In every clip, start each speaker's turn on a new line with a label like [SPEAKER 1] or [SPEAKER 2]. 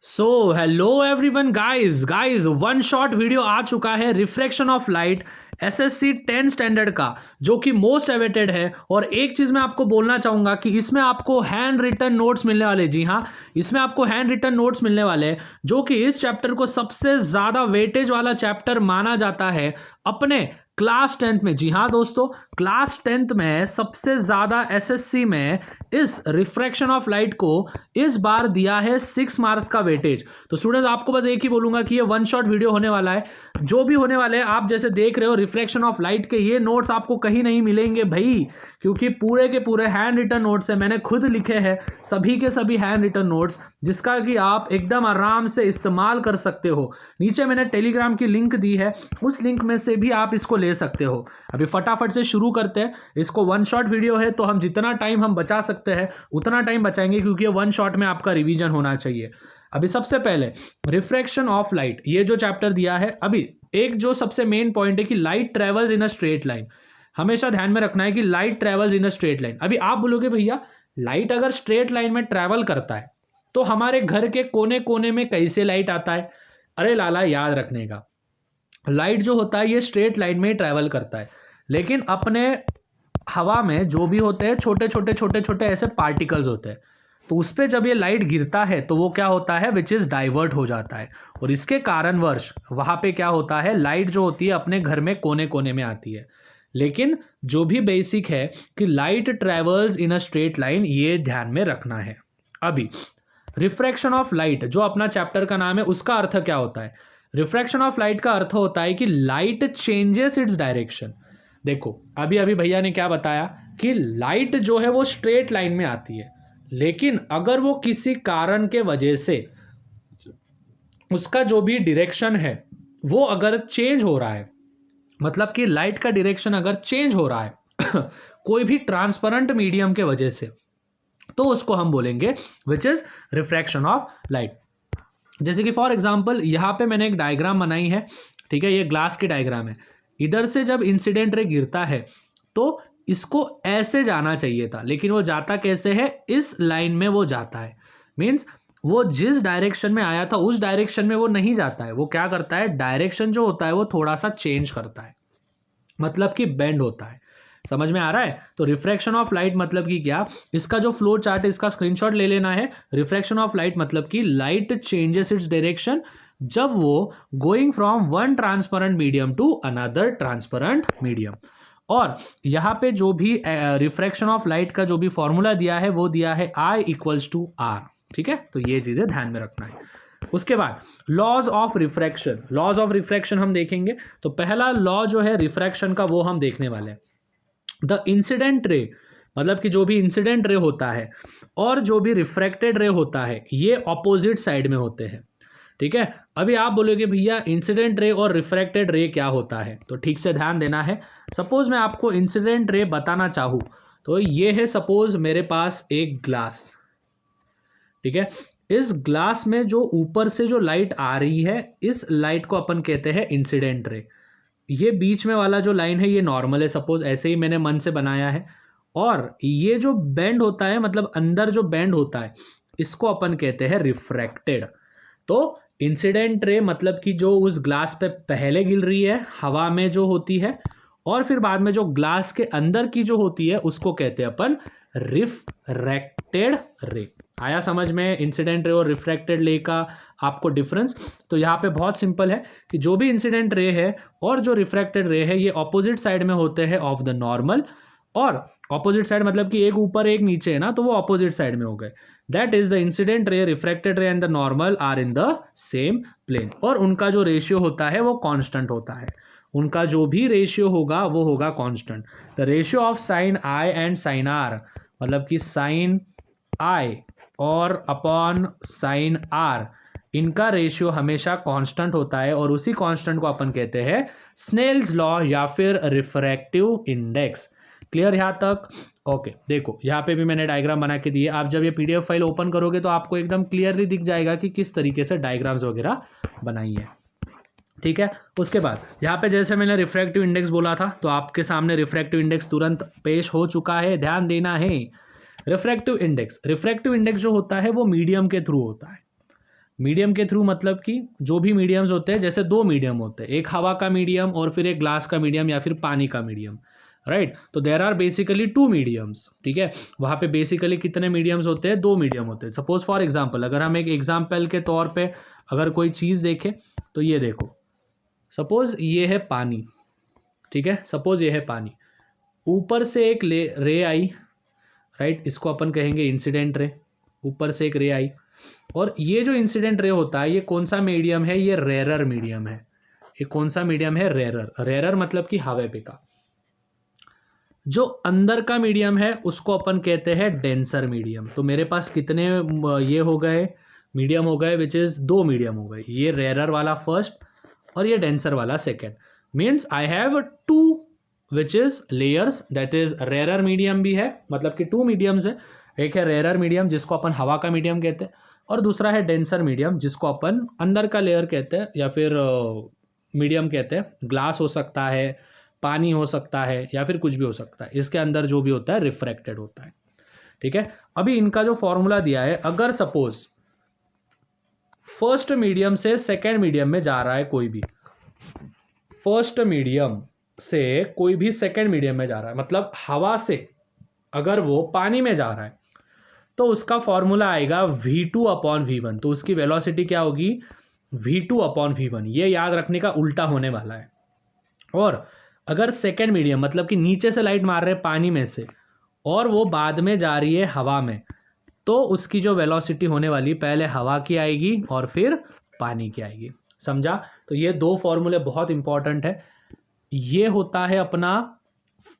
[SPEAKER 1] सो hello everyone guys one shot video आ चुका है refraction of light SSC 10 standard का, जो कि मोस्ट अवेटेड है। और एक चीज़ मैं आपको बोलना चाहूँगा कि इसमें आपको हैंड रिटन नोट्स मिलने वाले। जी हाँ, इसमें आपको हैंड रिटन नोट्स मिलने वाले हैं, जो कि इस चैप्टर को सबसे ज़्यादा वेटेज वाला चैप्टर माना जाता है अपने क्लास 10th में। जी हाँ दोस्तों, क्लास 10th में सबसे ज़्यादा एसएससी में इस रिफ्रैक्शन ऑफ लाइट को इस बार दिया है 6 मार्क्स का वेटेज। तो स्टूडेंट्स, आपको बस एक ही बोलूंगा कि ये वन शॉट वीडियो होने वाला है। जो भी होने वाले हैं, आप जैसे देख रहे हो रिफ्रैक्शन ऑफ लाइट के ये नोट्स आपको कहीं नहीं मिलेंगे भाई, क्योंकि पूरे के पूरे हैंड रिटन नोट्स है। मैंने खुद लिखे हैं सभी के सभी हैंड रिटन नोट्स, जिसका कि आप एकदम आराम से इस्तेमाल कर सकते हो। नीचे मैंने टेलीग्राम की लिंक दी है, उस लिंक में से भी आप इसको ले सकते हो। अभी फटाफट से शुरू करते हैं। इसको वन शॉट वीडियो है, तो हम जितना टाइम हम बचा सकते हैं उतना टाइम बचाएंगे, क्योंकि ये वन शॉट में आपका रिवीजन होना चाहिए। अभी सबसे पहले रिफ्रैक्शन ऑफ लाइट, ये जो चैप्टर दिया है, अभी एक जो सबसे मेन पॉइंट है कि light travels in a straight line. हमेशा ध्यान में रखना है कि light travels in a straight line. अभी आप बोलोगे भैया लाइट अगर स्ट्रेट लाइन में ट्रैवल करता है तो हमारे घर के कोने कोने में कैसे लाइट आता है? अरे लाला, याद रखने का, लाइट जो होता है ये स्ट्रेट लाइन में ही ट्रैवल करता है, लेकिन अपने हवा में जो भी होते हैं छोटे छोटे छोटे छोटे ऐसे पार्टिकल्स होते हैं, तो उस पर जब ये लाइट गिरता है तो वो क्या होता है, विच इज़ डाइवर्ट हो जाता है। और इसके कारणवश वहाँ पे क्या होता है, लाइट जो होती है अपने घर में कोने कोने में आती है। लेकिन जो भी बेसिक है कि light travels in a straight line, ये ध्यान में रखना है। अभी रिफ्रैक्शन ऑफ लाइट, जो अपना चैप्टर का नाम है, उसका अर्थ क्या होता है? रिफ्रैक्शन ऑफ लाइट का अर्थ होता है कि लाइट चेंजेस इट्स डायरेक्शन। देखो, अभी अभी भैया ने क्या बताया कि लाइट जो है वो स्ट्रेट लाइन में आती है, लेकिन अगर वो किसी कारण के वजह से उसका जो भी डायरेक्शन है वो अगर चेंज हो रहा है, मतलब कि लाइट का डायरेक्शन अगर चेंज हो रहा है कोई भी ट्रांसपेरेंट मीडियम के वजह से, तो उसको हम बोलेंगे which is refraction of light. जैसे कि फॉर एग्जांपल यहाँ पे मैंने एक डायग्राम बनाई है, ठीक है, ये ग्लास की डायग्राम है। इधर से जब इंसिडेंट रे गिरता है तो इसको ऐसे जाना चाहिए था, लेकिन वो जाता कैसे है, इस लाइन में वो जाता है। मीन्स वो जिस डायरेक्शन में आया था उस डायरेक्शन में वो नहीं जाता है, वो क्या करता है, डायरेक्शन जो होता है वो थोड़ा सा चेंज करता है, मतलब कि बेंड होता है। समझ में आ रहा है? तो रिफ्रैक्शन ऑफ लाइट मतलब कि क्या, इसका जो फ्लो चार्ट है इसका स्क्रीनशॉट ले लेना है। रिफ्रैक्शन ऑफ लाइट मतलब कि लाइट चेंजेस इट्स डायरेक्शन जब वो going from one transparent medium to another transparent medium. और यहाँ पे जो भी रिफ्रैक्शन ऑफ लाइट का जो भी फॉर्मूला दिया है वो दिया है I इक्वल्स टू R। ठीक है, तो ये चीज़ें ध्यान में रखना है। उसके बाद laws of refraction, laws of refraction हम देखेंगे। तो पहला लॉ जो है रिफ्रैक्शन का वो हम देखने वाले हैं। द इंसिडेंट रे, मतलब कि जो भी इंसिडेंट रे होता है और जो भी रिफ्रैक्टेड रे होता है ये ऑपोजिट साइड में होते हैं। ठीक है, अभी आप बोलोगे भैया इंसिडेंट रे और रिफ्रैक्टेड रे क्या होता है, तो ठीक से ध्यान देना है। सपोज मैं आपको इंसिडेंट रे बताना चाहूँ तो ये है, सपोज मेरे पास एक ग्लास, ठीक है, इस ग्लास में जो ऊपर से जो लाइट आ रही है, इस लाइट को अपन कहते हैं इंसिडेंट रे। ये बीच में वाला जो लाइन है ये नॉर्मल है, सपोज ऐसे ही मैंने मन से बनाया है। और ये जो बेंड होता है, मतलब अंदर जो बेंड होता है, इसको अपन कहते हैं रिफ्रैक्टेड। तो इंसिडेंट रे मतलब कि जो उस ग्लास पे पहले गिर रही है हवा में जो होती है, और फिर बाद में जो ग्लास के अंदर की जो होती है उसको कहते हैं अपन रिफ्रैक्टेड रे। आया समझ में इंसिडेंट रे और रिफ्रैक्टेड रे का आपको डिफरेंस? तो यहाँ पे बहुत सिंपल है कि जो भी इंसिडेंट रे है और जो रिफ्रैक्टेड रे है ये ऑपोजिट साइड में होते हैं ऑफ द नॉर्मल। और ऑपोजिट साइड मतलब कि एक ऊपर एक नीचे है ना, तो वो ऑपोजिट साइड में हो गए। That is the incident ray, refracted ray and the normal are in the same plane. और उनका जो रेशियो होता है वो कांस्टेंट होता है, उनका जो भी रेशियो होगा वो होगा constant. The ratio of sine I and sine R, मतलब कि साइन आई और अपॉन साइन आर, इनका रेशियो हमेशा कांस्टेंट होता है, और उसी कांस्टेंट को अपन कहते हैं स्नेल्स लॉ या फिर रिफ्रैक्टिव इंडेक्स। क्लियर यहाँ तक? ओके, देखो यहाँ पे भी मैंने डायग्राम बना के दिए। आप जब ये पीडीएफ फाइल ओपन करोगे तो आपको एकदम क्लियरली दिख जाएगा कि किस तरीके से डायग्राम्स वगैरह बनाई है। ठीक है, उसके बाद यहाँ पे जैसे मैंने रिफ्रैक्टिव इंडेक्स बोला था, तो आपके सामने रिफ्रैक्टिव इंडेक्स तुरंत पेश हो चुका है, ध्यान देना है। रिफ्रैक्टिव इंडेक्स जो होता है वो मीडियम के थ्रू होता है। मीडियम के थ्रू मतलब कि जो भी मीडियम्स होते हैं, जैसे दो मीडियम होते हैं, एक हवा का मीडियम और फिर एक ग्लास का मीडियम या फिर पानी का मीडियम, राइट। तो there are basically two mediums, ठीक है। वहाँ पे बेसिकली कितने मीडियम्स होते हैं, दो मीडियम होते हैं। सपोज फॉर एग्जांपल, अगर हम एक एग्जांपल के तौर पे अगर कोई चीज़ देखें तो ये देखो, सपोज ये है पानी, ठीक है, सपोज ये है पानी, ऊपर से एक रे आई, राइट, इसको अपन कहेंगे इंसिडेंट रे। ऊपर से एक रे आई और ये जो इंसिडेंट रे होता है, ये कौन सा मीडियम है, ये रेरर मीडियम है। ये कौन सा मीडियम है, रेरर। रेरर मतलब कि हवा पे का। जो अंदर का मीडियम है उसको अपन कहते हैं डेंसर मीडियम। तो मेरे पास कितने ये हो गए, मीडियम हो गए, विच इज़ दो मीडियम हो गए, ये रेरर वाला फर्स्ट और ये डेंसर वाला second. Means I have two which is layers, that is rarer medium भी है, मतलब कि टू मीडियम्स है। एक है रेरर मीडियम जिसको अपन हवा का मीडियम कहते हैं, और दूसरा है डेंसर मीडियम जिसको अपन अंदर का लेयर कहते हैं या फिर मीडियम कहते हैं। ग्लास हो सकता है, पानी हो सकता है, या फिर कुछ भी हो सकता है, इसके अंदर जो भी होता है रिफ्रैक्टेड होता है, ठीक है। अभी इनका जो फॉर्मूला दिया है, अगर सपोज फर्स्ट मीडियम से सेकेंड मीडियम में जा रहा है कोई भी, फर्स्ट मीडियम से कोई भी सेकेंड मीडियम में जा रहा है, मतलब हवा से अगर वो पानी में जा रहा है, तो उसका फॉर्मूला आएगा v2/v1। तो उसकी वेलोसिटी क्या होगी, v2/v1। ये याद रखने का उल्टा होने वाला है। और अगर सेकेंड मीडियम मतलब कि नीचे से लाइट मार रहे हैं पानी में से और वो बाद में जा रही है हवा में, तो उसकी जो वेलोसिटी होने वाली, पहले हवा की आएगी और फिर पानी की आएगी। समझा। तो ये दो फॉर्मूले बहुत इंपॉर्टेंट है। ये होता है अपना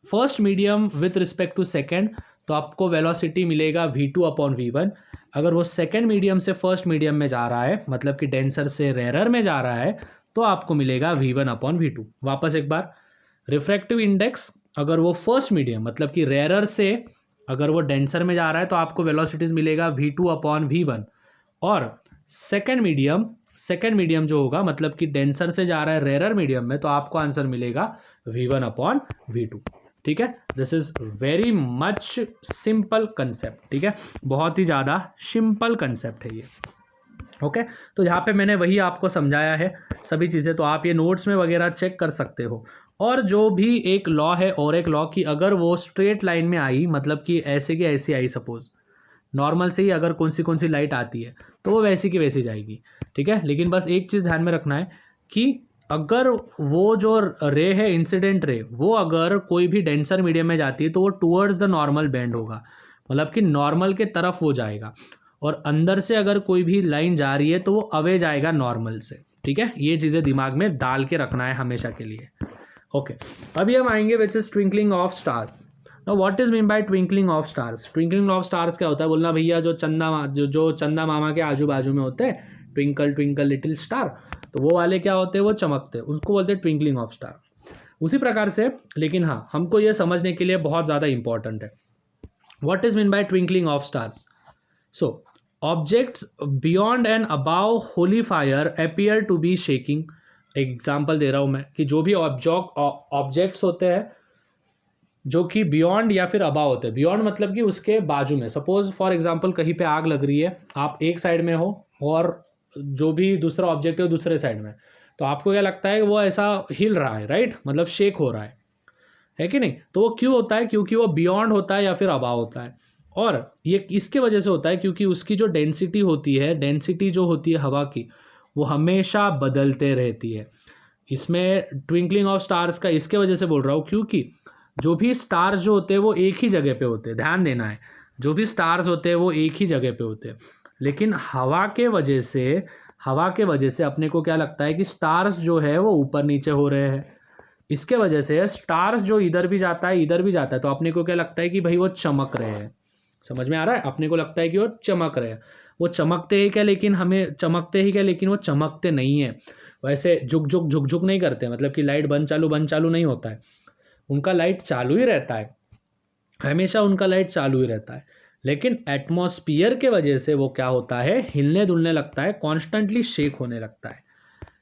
[SPEAKER 1] first medium with respect to second, तो आपको वेलोसिटी मिलेगा v2/v1। अगर वो सेकेंड मीडियम से फर्स्ट मीडियम में जा रहा है, मतलब कि डेंसर से रेरर में जा रहा है, तो आपको मिलेगा v1/v2। वापस एक बार, रिफ्रैक्टिव इंडेक्स अगर वो फर्स्ट मीडियम मतलब कि रेरर से अगर वो डेंसर में जा रहा है, तो आपको वेलोसिटीज मिलेगा v2/v1। और सेकेंड मीडियम जो होगा, मतलब कि डेंसर से जा रहा है रेरर मीडियम में, तो आपको आंसर मिलेगा v1/v2, ठीक है। This is very much simple concept, ठीक है, बहुत ही ज़्यादा सिंपल कंसेप्ट है ये, ओके। तो यहाँ पे मैंने वही आपको समझाया है सभी चीज़ें, तो आप ये नोट्स में वगैरह चेक कर सकते हो। और जो भी एक लॉ है, और एक लॉ की अगर वो स्ट्रेट लाइन में आई, मतलब कि ऐसे की ऐसी आई, सपोज नॉर्मल से ही अगर कौन सी लाइट आती है, तो वो वैसी की वैसी जाएगी, ठीक है। लेकिन बस एक चीज़ ध्यान में रखना है कि अगर वो जो रे है, इंसिडेंट रे, वो अगर कोई भी डेंसर मीडियम में जाती है, तो वो टूवर्ड्स द नॉर्मल बेंड होगा, मतलब कि नॉर्मल के तरफ वो जाएगा। और अंदर से अगर कोई भी लाइन जा रही है, तो वो अवे जाएगा नॉर्मल से, ठीक है। ये चीज़ें दिमाग में डाल के रखना है हमेशा के लिए, ओके। अभी हम आएंगे which is twinkling of stars. Now what is mean by twinkling of stars. Twinkling of stars क्या होता है, बोलना भैया जो चंदा मामा के आजू बाजू में होते हैं, ट्विंकल ट्विंकल लिटिल स्टार, तो वो वाले क्या होते हैं, वो चमकते हैं, उसको बोलते हैं ट्विंकलिंग ऑफ स्टार। उसी प्रकार से, लेकिन हाँ, हमको ये समझने के लिए बहुत ज़्यादा इंपॉर्टेंट है, what is mean by twinkling of stars. So objects beyond and above holy fire appear to be shaking. Example दे रहा हूँ मैं कि जो भी ऑब्जेक्ट्स होते हैं जो कि बियॉन्ड या फिर अबाव होते हैं, बियॉन्ड मतलब कि उसके बाजू में, सपोज फॉर एग्जांपल कहीं पे आग लग रही है, आप एक साइड में हो और जो भी दूसरा ऑब्जेक्ट है दूसरे साइड में, तो आपको क्या लगता है कि वो ऐसा हिल रहा है, राइट, मतलब शेक हो रहा है कि नहीं। तो वो क्यों होता है, क्योंकि वो बियॉन्ड होता है या फिर अबाव होता है। और ये इसके वजह से होता है क्योंकि उसकी जो डेंसिटी होती है, डेंसिटी जो होती है हवा की, वो हमेशा बदलते रहती है। इसमें ट्विंकलिंग ऑफ स्टार्स का इसके वजह से बोल रहा हूँ क्योंकि जो भी स्टार्स जो होते हैं वो एक ही जगह पे होते हैं, ध्यान देना है, जो भी स्टार्स होते हैं वो एक ही जगह पे होते हैं। लेकिन हवा के वजह से अपने को क्या लगता है कि स्टार्स जो है वो ऊपर नीचे हो रहे हैं। इसके वजह से स्टार्स जो इधर भी जाता है तो अपने को क्या लगता है कि भाई वो चमक रहे हैं। समझ में आ रहा है, अपने को लगता है कि वो चमक रहे हैं। वो चमकते ही क्या, लेकिन वो चमकते नहीं है। वैसे झुक नहीं करते, मतलब कि लाइट बंद चालू नहीं होता है, उनका लाइट चालू ही रहता है, हमेशा उनका लाइट चालू ही रहता है। लेकिन एटमॉस्फियर के वजह से वो क्या होता है, हिलने डुलने लगता है, कॉन्स्टेंटली शेक होने लगता है,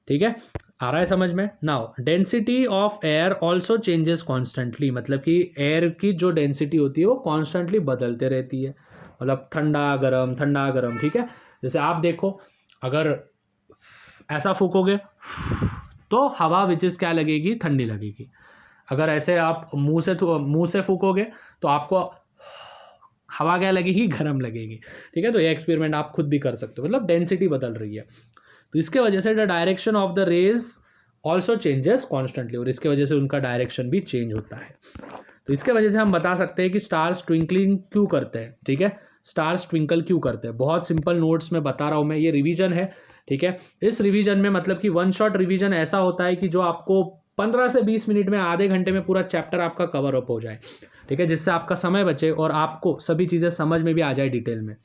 [SPEAKER 1] ठीक है। आ रहा है समझ में। Now density of air also changes constantly, मतलब कि एयर की जो डेंसिटी होती है वो कॉन्स्टेंटली बदलते रहती है, मतलब ठंडा गरम, ठीक है। जैसे आप देखो, अगर ऐसा फूकोगे तो हवा विच इज़ क्या लगेगी, ठंडी लगेगी। अगर ऐसे आप मुंह से फूकोगे तो आपको हवा क्या लगेगी, गर्म लगेगी। ठीक है, तो ये एक्सपेरिमेंट आप खुद भी कर सकते हो, मतलब डेंसिटी बदल रही है। तो इसके वजह से the direction of the rays also changes constantly, और इसके वजह से उनका डायरेक्शन भी चेंज होता है। तो इसके वजह से हम बता सकते हैं कि स्टार्स ट्विंकलिंग क्यों करते हैं। ठीक है, स्टार्स ट्विंकल क्यों करते हैं, बहुत सिंपल नोट्स में बता रहा हूँ मैं, ये रिवीजन है। ठीक है, इस रिवीजन में मतलब कि वन शॉट रिवीजन ऐसा होता है कि जो आपको 15 से 20 मिनट में, आधे घंटे में पूरा चैप्टर आपका कवर अप हो जाए। ठीक है, जिससे आपका समय बचे और आपको सभी चीज़ें समझ में भी आ जाए डिटेल में।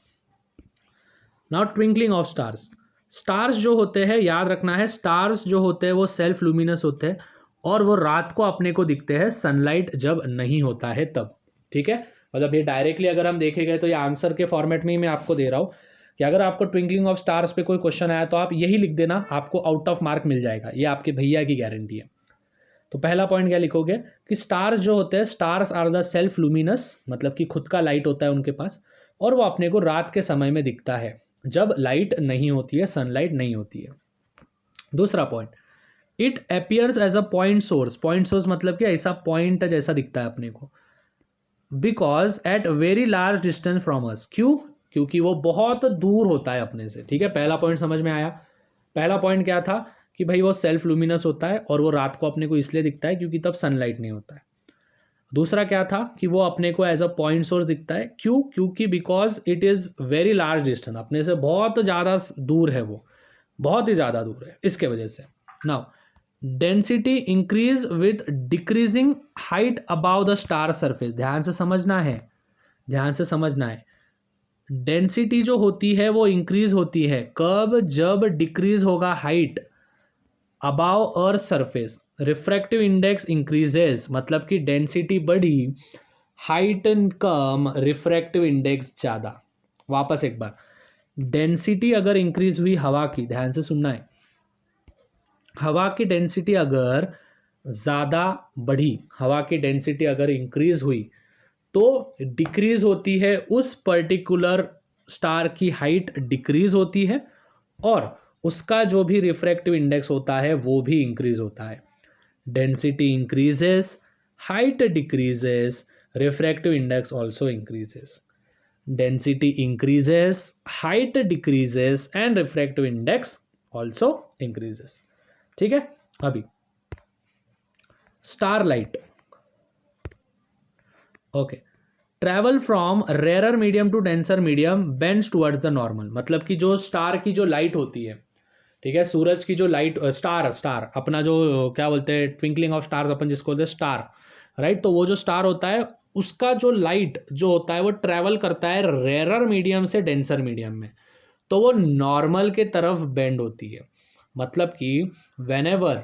[SPEAKER 1] Now twinkling of stars. Stars जो होते हैं, याद रखना है, स्टार्स जो होते हैं वो सेल्फ लुमिनस होते हैं और वो रात को अपने को दिखते हैं सनलाइट जब नहीं होता है तब। ठीक है, मतलब ये डायरेक्टली अगर हम देखे गए तो ये आंसर के फॉर्मेट में ही मैं आपको दे रहा हूँ कि अगर आपको ट्विंकलिंग ऑफ स्टार्स पे कोई क्वेश्चन आया तो आप यही लिख देना, आपको आउट ऑफ मार्क मिल जाएगा, ये आपके भैया की गारंटी है। तो पहला पॉइंट क्या लिखोगे कि स्टार्स जो होते हैं, stars are the self luminous, मतलब कि खुद का लाइट होता है उनके पास और वो अपने को रात के समय में दिखता है जब लाइट नहीं होती है, सनलाइट नहीं होती है। दूसरा point, it appears as a point source. Point source मतलब कि ऐसा पॉइंट जैसा दिखता है अपने को, because at very large distance from us. क्यों, क्योंकि वो बहुत दूर होता है अपने से। ठीक है, पहला पॉइंट समझ में आया। पहला पॉइंट क्या था कि भाई वो सेल्फ लुमिनस होता है और वो रात को अपने को इसलिए दिखता है क्योंकि तब सनलाइट नहीं होता है। दूसरा क्या था कि वो अपने को एज अ पॉइंट सोर्स दिखता है। क्यों, क्योंकि because it is very large distance, अपने से बहुत ज़्यादा दूर है, वो बहुत ही ज़्यादा दूर है, इसके वजह से। Now density increase with decreasing height about the star surface. ध्यान से समझना है, ध्यान से समझना है। डेंसिटी जो होती है वो इंक्रीज होती है कब, जब डिक्रीज होगा height above earth surface. Refractive index increases, मतलब कि डेंसिटी बढ़ी, हाइट कम, रिफ्रैक्टिव इंडेक्स ज़्यादा। वापस एक बार, डेंसिटी अगर इंक्रीज हुई हवा की, ध्यान से सुनना है, हवा की डेंसिटी अगर ज़्यादा बढ़ी, हवा की डेंसिटी अगर इंक्रीज हुई तो डिक्रीज होती है उस पर्टिकुलर स्टार की हाइट डिक्रीज होती है और उसका जो भी रिफ्रैक्टिव इंडेक्स होता है वो भी इंक्रीज होता है। Density increases, height decreases, refractive index also increases. Density increases, height decreases and refractive index also increases. ठीक है, अभी star light, okay, travel from rare medium to denser medium bends towards the normal. मतलब कि जो star की जो light होती है, ठीक है, सूरज की जो लाइट, स्टार स्टार अपना जो क्या बोलते हैं, ट्विंकलिंग ऑफ स्टार्स अपन जिसको बोलते हैं स्टार, राइट। तो वो जो स्टार होता है उसका जो लाइट जो होता है वो ट्रैवल करता है रेयर मीडियम से डेंसर मीडियम में, तो वो नॉर्मल के तरफ बेंड होती है। मतलब कि वेनेवर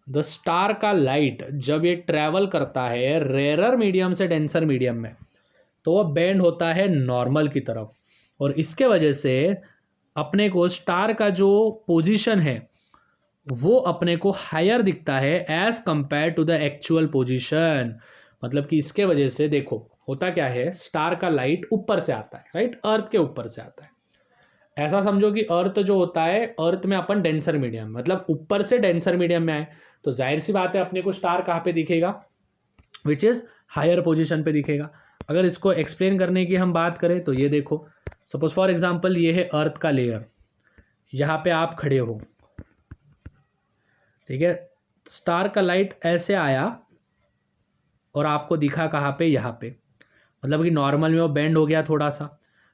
[SPEAKER 1] द स्टार का लाइट जब ये ट्रैवल करता है रेयर मीडियम से डेंसर मीडियम में तो वो बेंड होता है नॉर्मल की तरफ, और इसके वजह से अपने को स्टार का जो पोजीशन है वो अपने को हायर दिखता है as compare to the actual position. मतलब कि इसके वजह से देखो होता क्या है, स्टार का लाइट ऊपर से आता है, राइट, अर्थ के ऊपर से आता है। ऐसा समझो कि अर्थ जो होता है, अर्थ में अपन डेंसर मीडियम, मतलब ऊपर से डेंसर मीडियम में आए तो जाहिर सी बात है अपने को स्टार कहाँ पे दिखेगा, विच इज़ हायर पोजीशन पे दिखेगा। अगर इसको एक्सप्लेन करने की हम बात करें तो ये देखो, सपोज फॉर एग्जांपल ये है अर्थ का लेयर, यहाँ पे आप खड़े हो, ठीक है, स्टार का लाइट ऐसे आया और आपको दिखा कहाँ पे, यहाँ पे, मतलब कि नॉर्मल में वो बेंड हो गया थोड़ा सा,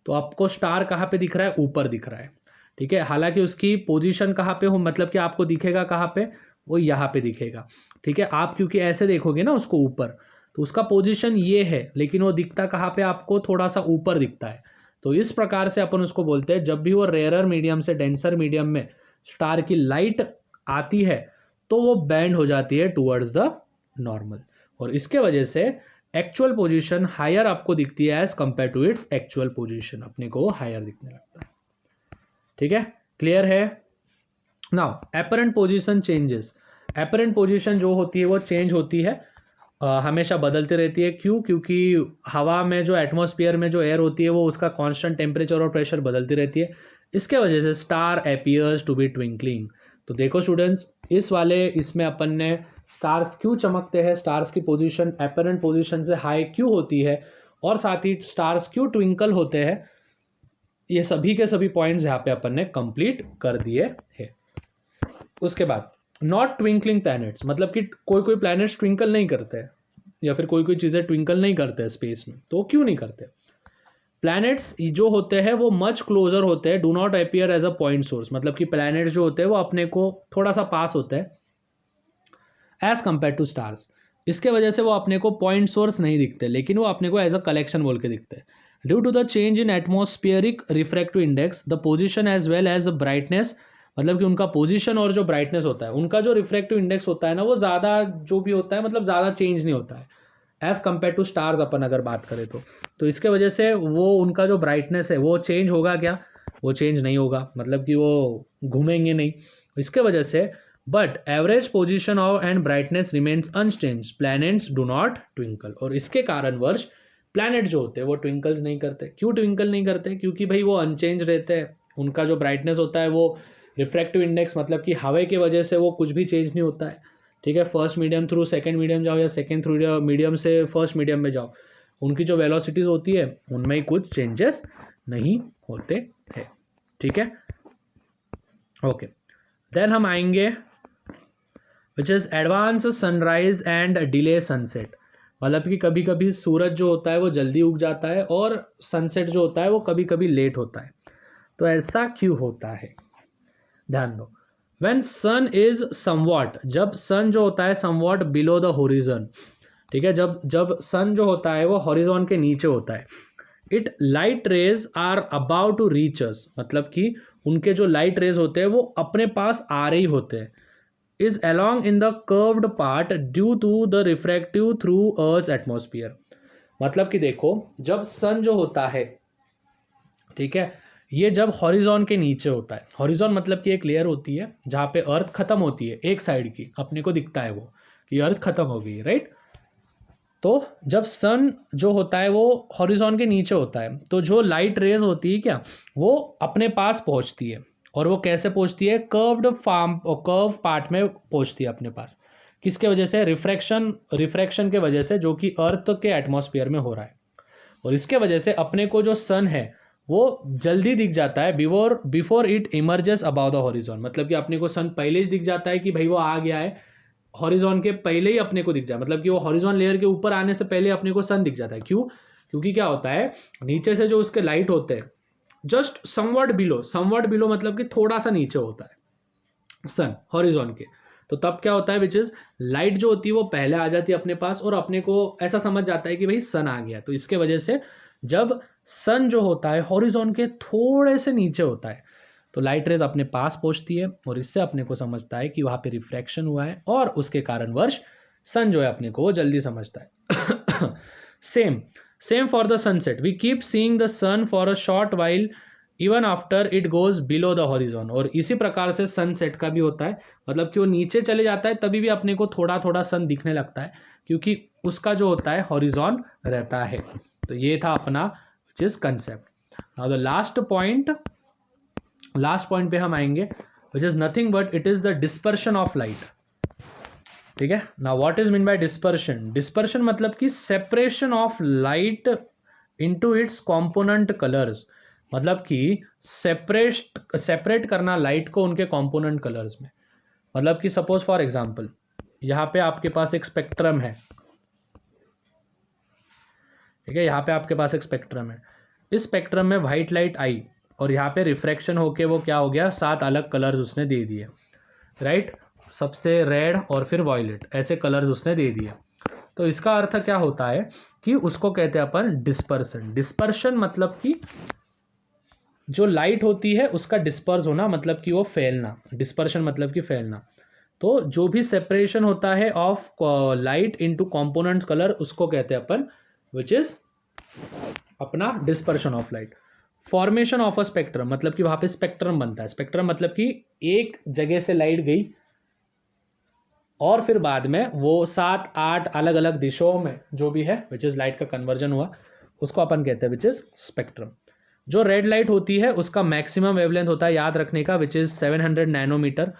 [SPEAKER 1] तो आपको स्टार कहाँ पे दिख रहा है, ऊपर दिख रहा है। ठीक है, हालांकि उसकी पोजीशन कहाँ पे हो, मतलब कि आपको दिखेगा कहाँ पे, वो यहाँ पे दिखेगा। ठीक है, आप क्योंकि ऐसे देखोगे ना उसको ऊपर, तो उसका पोजीशन ये है, लेकिन वो दिखता कहाँ पे आपको, थोड़ा सा ऊपर दिखता है। तो इस प्रकार से अपन उसको बोलते हैं, जब भी वो रेयर मीडियम से डेंसर मीडियम में स्टार की लाइट आती है तो वो बैंड हो जाती है टूवर्ड्स द नॉर्मल, और इसके वजह से एक्चुअल पोजीशन हायर आपको दिखती है as compare to its actual position, अपने को वो हायर दिखने लगता है। ठीक है, क्लियर है। Now apparent position changes. Apparent position जो होती है वो चेंज होती है, हमेशा बदलती रहती है। क्यों, क्योंकि हवा में जो एटमॉस्फेयर में जो एयर होती है वो उसका कांस्टेंट टेम्परेचर और प्रेशर बदलती रहती है। इसके वजह से star appears to be twinkling. तो देखो स्टूडेंट्स, इस वाले इसमें अपन ने स्टार्स क्यों चमकते हैं, स्टार्स की पोजीशन एपरेंट पोजीशन से हाई क्यों होती है, और साथ ही स्टार्स क्यों ट्विंकल होते हैं, ये सभी के सभी पॉइंट्स यहाँ पे अपन ने कंप्लीट कर दिए हैं। उसके बाद नॉट ट्विंकलिंग प्लैनेट्स, मतलब कि कोई कोई प्लैनेट्स ट्विंकल नहीं करते हैं, या फिर कोई कोई चीज़ें ट्विंकल नहीं करते हैं स्पेस में, तो क्यों नहीं करते? प्लैनेट्स जो होते हैं वो मच क्लोजर होते हैं, do not appear as a point source, मतलब कि प्लैनेट्स जो होते हैं वो अपने को थोड़ा सा पास होते हैं एज कम्पेयर टू स्टार्स। इसके वजह से वो अपने को पॉइंट सोर्स नहीं दिखते, लेकिन वो अपने को एज अ कलेक्शन बोल के दिखते हैं। Due to the change in atmospheric refractive index the position as well as brightness, मतलब कि उनका पोजीशन और जो ब्राइटनेस होता है, उनका जो रिफ्रैक्टिव इंडेक्स होता है ना, वो ज़्यादा जो भी होता है मतलब ज़्यादा चेंज नहीं होता है एज़ कम्पेयर टू स्टार्स अपन अगर बात करें तो इसके वजह से वो उनका जो ब्राइटनेस है वो चेंज होगा क्या? वो चेंज नहीं होगा, मतलब कि वो घूमेंगे नहीं। इसके वजह से but average position of and brightness remains unchange, planets do not twinkle. और इसके कारणवश प्लैनेट जो होते हैं वो ट्विंकल्स नहीं करते। क्यों ट्विंकल नहीं करते? क्योंकि भाई वो अनचेंज रहते हैं, उनका जो ब्राइटनेस होता है वो रिफ्रैक्टिव इंडेक्स, मतलब कि हवा की वजह से वो कुछ भी चेंज नहीं होता है। ठीक है, first medium through second medium जाओ या सेकंड थ्रू मीडियम से फर्स्ट मीडियम में जाओ, उनकी जो वेलोसिटीज होती है उनमें ही कुछ चेंजेस नहीं होते हैं। ठीक है, ओके। देन हम आएंगे which is advance sunrise and delay sunset, मतलब कि कभी कभी सूरज जो होता है वो जल्दी उग जाता है और सनसेट जो होता है वो कभी कभी लेट होता है। तो ऐसा क्यों होता है? ध्यान दो, व्हेन सन इज समवॉट, जब सन जो होता है समवॉट बिलो द होरिजन, ठीक है, जब जब सन जो होता है वो हॉरिजॉन के नीचे होता है, it light rays are about to reach us, मतलब कि उनके जो लाइट रेज होते हैं वो अपने पास आ रही होते हैं, is along in the curved part due to the refractive through earth atmosphere. मतलब कि देखो, जब सन जो होता है, ठीक है, ये जब हॉरिजॉन के नीचे होता है, हॉरिजॉन मतलब कि एक लेयर होती है जहाँ पे अर्थ खत्म होती है, एक साइड की अपने को दिखता है वो कि अर्थ खत्म हो गई, राइट। तो जब सन जो होता है वो हॉरिजॉन के नीचे होता है, तो जो लाइट रेज होती है क्या, वो अपने पास पहुंचती है। और वो कैसे पहुंचती है? कर्व पार्ट में पहुंचती है अपने पास। किसके वजह से? रिफ्रैक्शन के वजह से, जो कि अर्थ के एटमॉस्फेयर में हो रहा है। और इसके वजह से अपने को जो सन है वो जल्दी दिख जाता है before it emerges about the horizon, मतलब कि अपने को सन पहले ही दिख जाता है कि भाई वो आ गया है, हॉरिजॉन के पहले ही अपने को दिख जाए, मतलब कि वो हॉरिजॉन लेयर के ऊपर आने से पहले अपने को सन दिख जाता है। क्यों? क्योंकि क्या होता है, नीचे से जो उसके लाइट होते हैं जस्ट समवट बिलो मतलब कि थोड़ा सा नीचे होता है सन हॉरिजॉन के, तो तब क्या होता है, विच इज लाइट जो होती है वो पहले आ जाती है अपने पास और अपने को ऐसा समझ जाता है कि भाई सन आ गया। तो इसके वजह से जब सन जो होता है हॉरिजॉन के थोड़े से नीचे होता है, तो लाइट रेज अपने पास पहुंचती है और इससे अपने को समझता है कि वहाँ पे रिफ्रैक्शन हुआ है, और उसके कारणवश सन जो है अपने को वो जल्दी समझता है। Same for the sunset, we keep seeing the sun for a short while even after it goes below the horizon. और इसी प्रकार से सनसेट का भी होता है, मतलब कि वो नीचे चले जाता है तभी भी अपने को थोड़ा थोड़ा सन दिखने लगता है, क्योंकि उसका जो होता है हॉरिजॉन रहता है। तो ये था अपना which is concept. Now the last point पे हम आएंगे, which is nothing but it is the dispersion of light. ठीक है, now what is mean bye dispersion? Dispersion मतलब कि separation of light into its component colours, मतलब कि separate करना लाइट को उनके कंपोनेंट कलर्स में। मतलब कि सपोज फॉर एग्जांपल, यहाँ पे आपके पास एक स्पेक्ट्रम है, ठीक है, यहाँ पे आपके पास एक स्पेक्ट्रम है, इस स्पेक्ट्रम में व्हाइट लाइट आई और यहाँ पे रिफ्रैक्शन होके वो क्या हो गया, 7 अलग कलर्स उसने दे दिए, राइट। सबसे रेड और फिर वॉयलेट, ऐसे कलर्स उसने दे दिए। तो इसका अर्थ क्या होता है कि उसको कहते हैं अपन डिस्पर्सन। डिस्पर्शन मतलब कि जो लाइट होती है उसका डिस्पर्स होना, मतलब कि वो फैलना। डिस्पर्शन मतलब कि फैलना। तो जो भी सेपरेशन होता है of light into components colour, उसको कहते हैं अपन विच इज अपना dispersion of light. Formation of a spectrum मतलब कि वहाँ पे स्पेक्ट्रम बनता है। स्पेक्ट्रम मतलब कि एक जगह से लाइट गई और फिर बाद में वो 7-8 अलग अलग दिशाओं में जो भी है विच इज़ लाइट का कन्वर्जन हुआ, उसको अपन कहते हैं विच इज़ स्पेक्ट्रम। जो रेड लाइट होती है उसका मैक्सिमम वेवलेंथ होता है याद रखने का, विच इज़ 700 नैनोमीटर,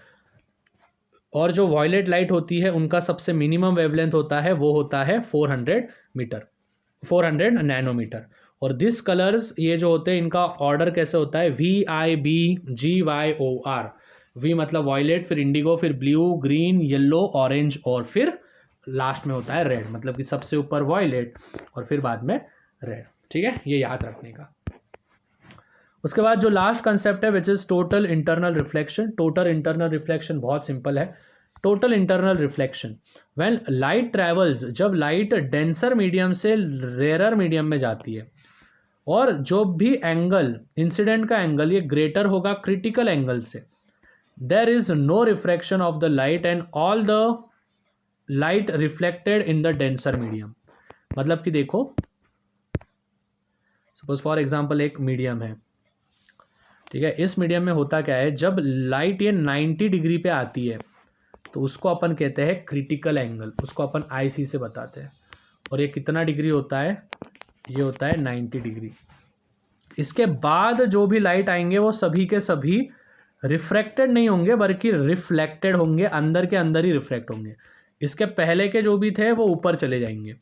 [SPEAKER 1] और जो वॉयलेट लाइट होती है उनका सबसे मिनिमम वेवलेंथ होता है वो होता है 400 नैनोमीटर। और दिस कलर्स ये जो होते हैं इनका ऑर्डर कैसे होता है, VIBGYOR। वी मतलब वॉयलेट, फिर इंडिगो, फिर ब्लू, ग्रीन, येलो, ऑरेंज, और फिर लास्ट में होता है रेड, मतलब कि सबसे ऊपर वॉयलेट और फिर बाद में रेड। ठीक है, ये याद रखने का। उसके बाद जो लास्ट कंसेप्ट है which is total internal reflection. Total internal reflection बहुत सिंपल है। Total internal reflection when light travels, जब लाइट डेंसर मीडियम से रेयर मीडियम में जाती है, और जो भी एंगल इंसिडेंट का एंगल ये ग्रेटर होगा क्रिटिकल एंगल से, there is no refraction of the light and all the light reflected in the denser medium. मतलब कि देखो, सपोज फॉर एग्जांपल एक मीडियम है, ठीक है, इस मीडियम में होता क्या है, जब लाइट ये 90 डिग्री पे आती है तो उसको अपन कहते हैं क्रिटिकल एंगल, उसको अपन IC से बताते हैं। और ये कितना डिग्री होता है, ये होता है 90 डिग्री। इसके बाद जो भी लाइट आएंगे वो सभी के सभी रिफ्रैक्टेड नहीं होंगे बल्कि रिफ्लेक्टेड होंगे, अंदर के अंदर ही रिफ्लेक्ट होंगे। इसके पहले के जो भी थे वो ऊपर चले जाएंगे,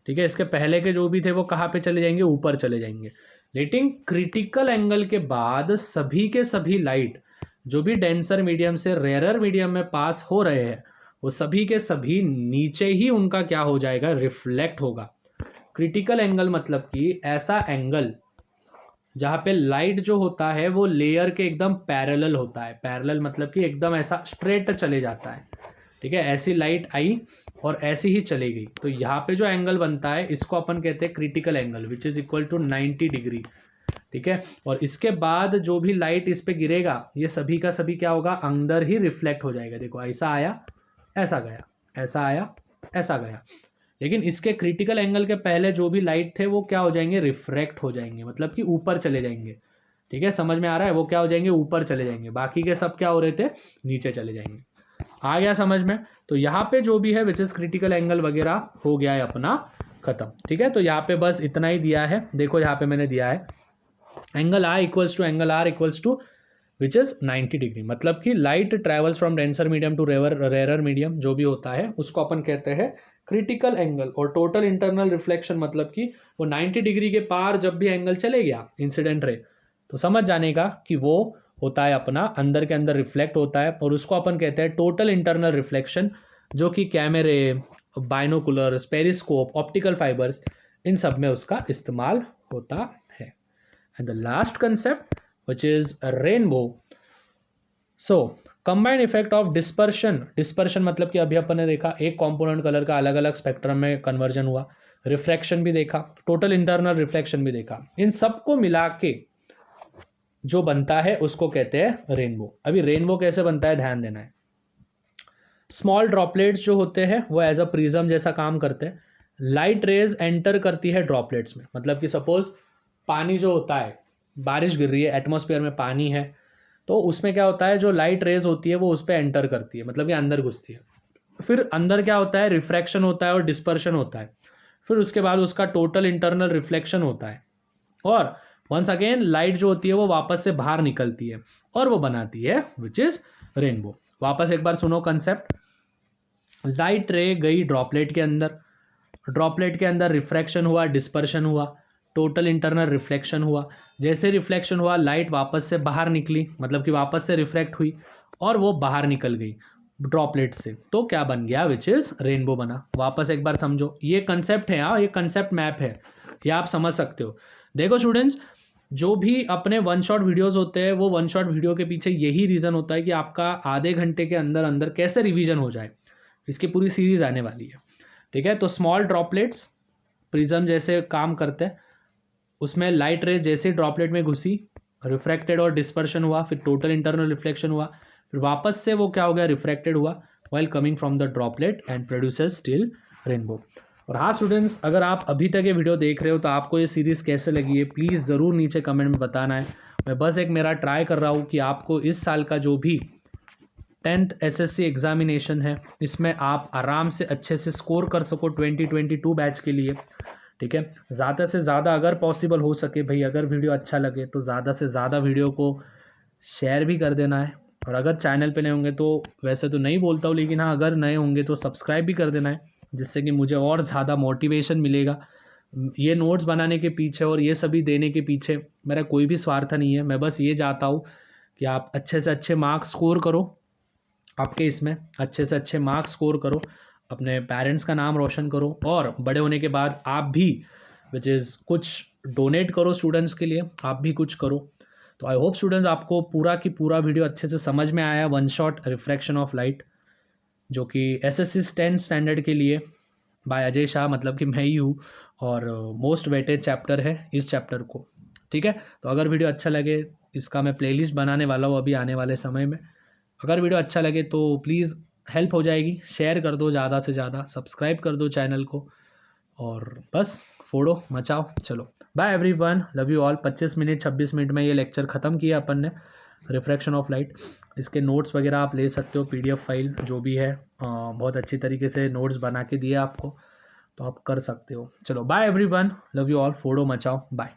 [SPEAKER 1] ठीक है, इसके पहले के जो भी थे वो कहाँ पे चले जाएंगे, ऊपर चले जाएंगे। लेकिन क्रिटिकल एंगल के बाद सभी के सभी लाइट जो भी डेंसर मीडियम से रेयरर मीडियम में पास हो रहे हैं वो सभी के सभी नीचे ही उनका क्या हो जाएगा, रिफ्लेक्ट होगा। क्रिटिकल एंगल मतलब कि ऐसा एंगल जहाँ पे लाइट जो होता है वो लेयर के एकदम पैरेलल होता है। पैरेलल मतलब कि एकदम ऐसा स्ट्रेट चले जाता है, ठीक है, ऐसी लाइट आई और ऐसी ही चली गई, तो यहाँ पे जो एंगल बनता है इसको अपन कहते हैं critical angle, which is equal to 90 degree. ठीक है, और इसके बाद जो भी लाइट इस पे गिरेगा ये सभी का सभी क्या होगा, अंदर ही रिफ्लेक्ट हो जाएगा। देखो ऐसा आया, ऐसा गया, ऐसा आया, ऐसा गया। लेकिन इसके क्रिटिकल एंगल के पहले जो भी लाइट थे वो क्या हो जाएंगे, रिफ्रैक्ट हो जाएंगे, मतलब कि ऊपर चले जाएंगे। ठीक है, समझ में आ रहा है, वो क्या हो जाएंगे, ऊपर चले जाएंगे। बाकी के सब क्या हो रहे थे, नीचे चले जाएंगे। आ गया समझ में? तो यहाँ पे जो भी है विच इज क्रिटिकल एंगल वगैरह हो गया है अपना खत्म। ठीक है, तो यहाँ पे बस इतना ही दिया है। देखो यहाँ पे मैंने दिया है angle I equals to angle R equals to which is 90 degree. मतलब कि light travels from denser medium to rare medium, जो भी होता है उसको अपन कहते हैं क्रिटिकल एंगल। और टोटल इंटरनल रिफ्लेक्शन मतलब कि वो 90 डिग्री के पार जब भी एंगल चले गया इंसिडेंट रे, तो समझ जाने का कि वो होता है अपना अंदर के अंदर रिफ्लेक्ट होता है, और उसको अपन कहते हैं टोटल इंटरनल रिफ्लेक्शन, जो कि कैमरे, बाइनोकुलर्स, पेरिस्कोप, ऑप्टिकल फाइबर्स, इन सब में उसका इस्तेमाल होता है। And the last concept which is rainbow. So combined effect of dispersion. Dispersion मतलब कि अभी अपन ने देखा एक कॉम्पोनेंट कलर का अलग अलग स्पेक्ट्रम में कन्वर्जन हुआ, रिफ्रैक्शन भी देखा, टोटल इंटरनल रिफ्लेक्शन भी देखा। इन सबको मिला के जो बनता है उसको कहते हैं रेनबो। अभी रेनबो कैसे बनता है ध्यान देना है। स्मॉल ड्रॉपलेट्स जो होते हैं वो एज अ प्रिज्म जैसा काम करते हैं। लाइट रेज एंटर करती है ड्रॉपलेट्स में, मतलब कि सपोज पानी जो होता है, बारिश गिर रही है, एटमॉस्फेयर में पानी है, तो उसमें क्या होता है, जो लाइट रेज होती है वो उस पर एंटर करती है, मतलब कि अंदर घुसती है। फिर अंदर क्या होता है, रिफ्रैक्शन होता है और डिस्पर्शन होता है। फिर उसके बाद उसका टोटल इंटरनल रिफ्लेक्शन होता है, और वंस अगेन लाइट जो होती है वो वापस से बाहर निकलती है और वो बनाती है विच इज रेनबो। वापस एक बार सुनो कंसेप्ट। लाइट रे गई ड्रॉपलेट के अंदर, ड्रॉपलेट के अंदर रिफ्रैक्शन हुआ, डिस्पर्शन हुआ, टोटल इंटरनल रिफ्लेक्शन हुआ। जैसे रिफ्लेक्शन हुआ लाइट वापस से बाहर निकली, मतलब कि वापस से रिफ्रैक्ट हुई और वो बाहर निकल गई ड्रॉपलेट से, तो क्या बन गया, विच इज रेनबो बना। वापस एक बार समझो, ये कंसेप्ट है, हाँ ये कंसेप्ट मैप है, ये आप समझ सकते हो। देखो स्टूडेंट्स, जो भी अपने वन शॉट वीडियोस होते हैं वो वन शॉट वीडियो के पीछे यही रीज़न होता है कि आपका आधे घंटे के अंदर अंदर कैसे रिवीजन हो जाए। इसकी पूरी सीरीज आने वाली है। ठीक है, तो स्मॉल ड्रॉपलेट्स प्रिज्म जैसे काम करते हैं, उसमें लाइट रेज जैसे ड्रॉपलेट में घुसी, रिफ्रैक्टेड और डिस्पर्शन हुआ, फिर टोटल इंटरनल रिफ्लेक्शन हुआ, फिर वापस से वो क्या हो गया, रिफ्रैक्टेड हुआ while coming from the droplet and produces still rainbow. और हाँ स्टूडेंट्स, अगर आप अभी तक ये वीडियो देख रहे हो तो आपको ये सीरीज़ कैसे लगी है प्लीज़ ज़रूर नीचे कमेंट में बताना है। मैं बस एक मेरा ट्राई कर रहा हूँ कि आपको इस साल का जो भी 10th SSC एग्जामिनेशन है इसमें आप आराम से अच्छे से स्कोर कर सको 2022 बैच के लिए। ठीक है। ज़्यादा से ज़्यादा अगर पॉसिबल हो सके भाई, अगर वीडियो अच्छा लगे तो ज़्यादा से ज़्यादा वीडियो को शेयर भी कर देना है। और अगर चैनल पे नए होंगे तो वैसे तो नहीं बोलता हूँ, लेकिन हाँ अगर नए होंगे तो सब्सक्राइब भी कर देना है, जिससे कि मुझे और ज़्यादा मोटिवेशन मिलेगा। ये नोट्स बनाने के पीछे और ये सभी देने के पीछे मेरा कोई भी स्वार्थ नहीं है। मैं बस ये चाहता हूँ कि आप अच्छे से अच्छे मार्क्स स्कोर करो, आपके इसमें अच्छे से अच्छे मार्क्स स्कोर करो, अपने पेरेंट्स का नाम रोशन करो, और बड़े होने के बाद आप भी विच इज़ कुछ डोनेट करो स्टूडेंट्स के लिए, आप भी कुछ करो। तो आई होप स्टूडेंट्स आपको पूरा की पूरा वीडियो अच्छे से समझ में आया, one shot refraction of light, जो कि एसएससी 10th स्टैंडर्ड के लिए बाय अजय शाह, मतलब कि मैं ही हूँ, और मोस्ट वेटेड चैप्टर है इस चैप्टर को। ठीक है, तो अगर वीडियो अच्छा लगे, इसका मैं प्लेलिस्ट बनाने वाला हूँ अभी आने वाले समय में। अगर वीडियो अच्छा लगे तो प्लीज़ हेल्प हो जाएगी, शेयर कर दो ज़्यादा से ज़्यादा, सब्सक्राइब कर दो चैनल को, और बस फोड़ो मचाओ। चलो bye everyone, love you all. 26 minute में ये लेक्चर ख़त्म किया अपन ने, रिफ्रैक्शन ऑफ लाइट। इसके नोट्स वगैरह आप ले सकते हो, पीडीएफ फाइल जो भी है, बहुत अच्छी तरीके से नोट्स बना के दिए आपको, तो आप कर सकते हो। चलो bye everyone, love you all, फोड़ो मचाओ, बाय।